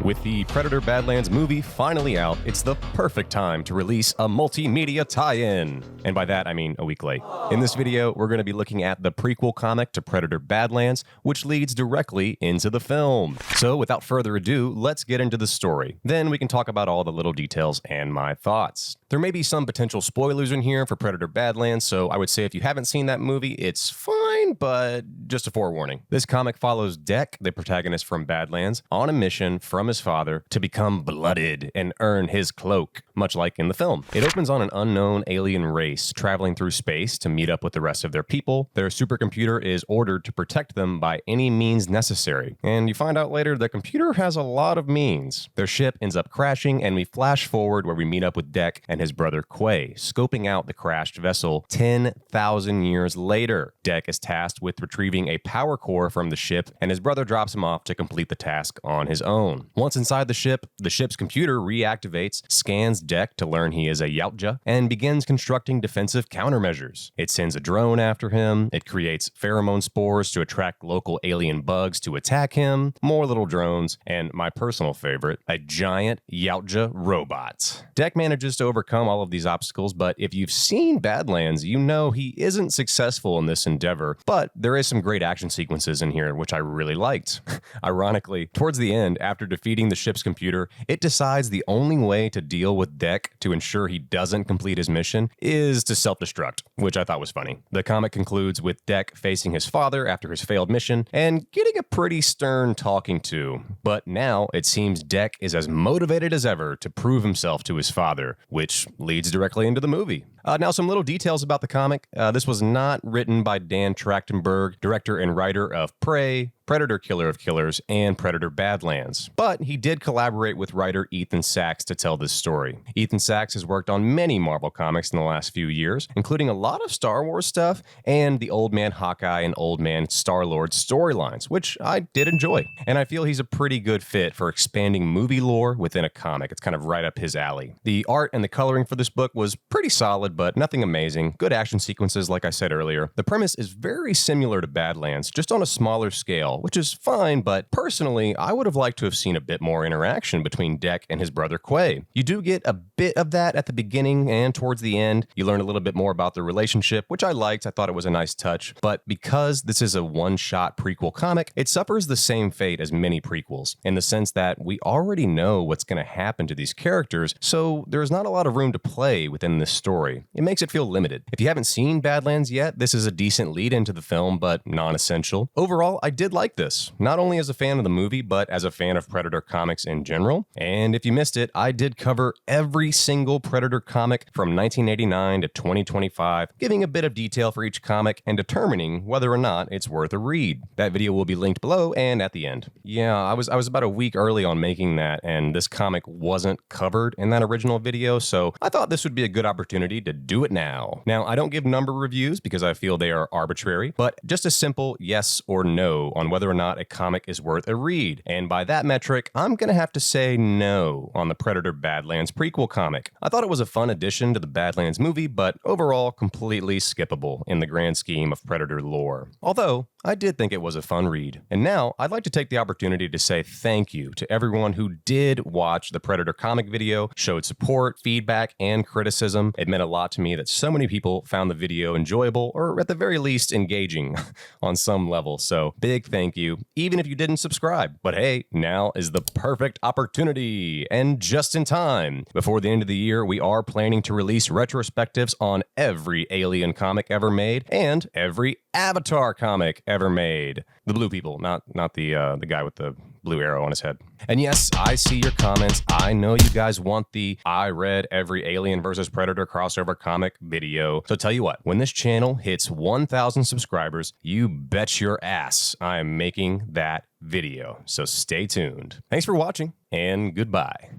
With the Predator Badlands movie finally out, it's the perfect time to release a multimedia tie-in. And by that, I mean a week late. In this video, we're going to be looking at the prequel comic to Predator Badlands, which leads directly into the film. So without further ado, let's get into the story. Then we can talk about all the little details and my thoughts. There may be some potential spoilers in here for Predator Badlands, so I would say if you haven't seen that movie, it's fine, but just a forewarning. This comic follows Deck, the protagonist from Badlands, on a mission from his father to become blooded and earn his cloak, much like in the film. It opens on an unknown alien race traveling through space to meet up with the rest of their people. Their supercomputer is ordered to protect them by any means necessary, and you find out later the computer has a lot of means. Their ship ends up crashing, and we flash forward where we meet up with Deck and his brother Quay, scoping out the crashed vessel 10,000 years later. Deck is tasked with retrieving a power core from the ship, and his brother drops him off to complete the task on his own. Once inside the ship's computer reactivates, scans Deck to learn he is a Yautja, and begins constructing defensive countermeasures. It sends a drone after him, it creates pheromone spores to attract local alien bugs to attack him, more little drones, and my personal favorite, a giant Yautja robot. Deck manages to overcome all of these obstacles, but if you've seen Badlands, you know he isn't successful in this endeavor, but there is some great action sequences in here, which I really liked. Ironically, towards the end, after defeating the ship's computer, it decides the only way to deal with Deck to ensure he doesn't complete his mission is to self-destruct, which I thought was funny. The comic concludes with Deck facing his father after his failed mission and getting a pretty stern talking to. But now it seems Deck is as motivated as ever to prove himself to his father, which leads directly into the movie. Now, some little details about the comic. This was not written by Dan Trachtenberg, director and writer of Prey, Predator Killer of Killers, and Predator Badlands. But he did collaborate with writer Ethan Sachs to tell this story. Ethan Sachs has worked on many Marvel comics in the last few years, including a lot of Star Wars stuff and the Old Man Hawkeye and Old Man Star-Lord storylines, which I did enjoy. And I feel he's a pretty good fit for expanding movie lore within a comic. It's kind of right up his alley. The art and the coloring for this book was pretty solid, but nothing amazing. Good action sequences, like I said earlier. The premise is very similar to Badlands, just on a smaller scale, which is fine, but personally, I would have liked to have seen a bit more interaction between Deck and his brother Quay. You do get a bit of that at the beginning and towards the end. You learn a little bit more about their relationship, which I liked. I thought it was a nice touch, but because this is a one-shot prequel comic, it suffers the same fate as many prequels, in the sense that we already know what's going to happen to these characters, so there's not a lot of room to play within this story. It makes it feel limited. If you haven't seen Badlands yet, this is a decent lead into the film, but non-essential. Overall, I did like this, not only as a fan of the movie, but as a fan of Predator comics in general. And if you missed it, I did cover every single Predator comic from 1989 to 2025, giving a bit of detail for each comic and determining whether or not it's worth a read. That video will be linked below and at the end. Yeah, I was about a week early on making that, and this comic wasn't covered in that original video, so I thought this would be a good opportunity to do it now. Now, I don't give number reviews because I feel they are arbitrary, but just a simple yes or no on whether or not a comic is worth a read. And by that metric, I'm gonna have to say no on the Predator Badlands prequel comic. I thought it was a fun addition to the Badlands movie, but overall completely skippable in the grand scheme of Predator lore. Although, I did think it was a fun read. And now, I'd like to take the opportunity to say thank you to everyone who did watch the Predator comic video, showed support, feedback, and criticism. It meant a lot to me that so many people found the video enjoyable, or at the very least engaging on some level. So big thank you, even if you didn't subscribe. But hey, now is the perfect opportunity, and just in time. Before the end of the year, we are planning to release retrospectives on every Alien comic ever made, and every Avatar comic ever made. The blue people, not the guy with the blue arrow on his head. And yes, I see your comments. I know you guys want the I read every Alien vs. Predator crossover comic video. So tell you what, when this channel hits 1,000 subscribers, you bet your ass I'm making that video. So stay tuned. Thanks for watching, and goodbye.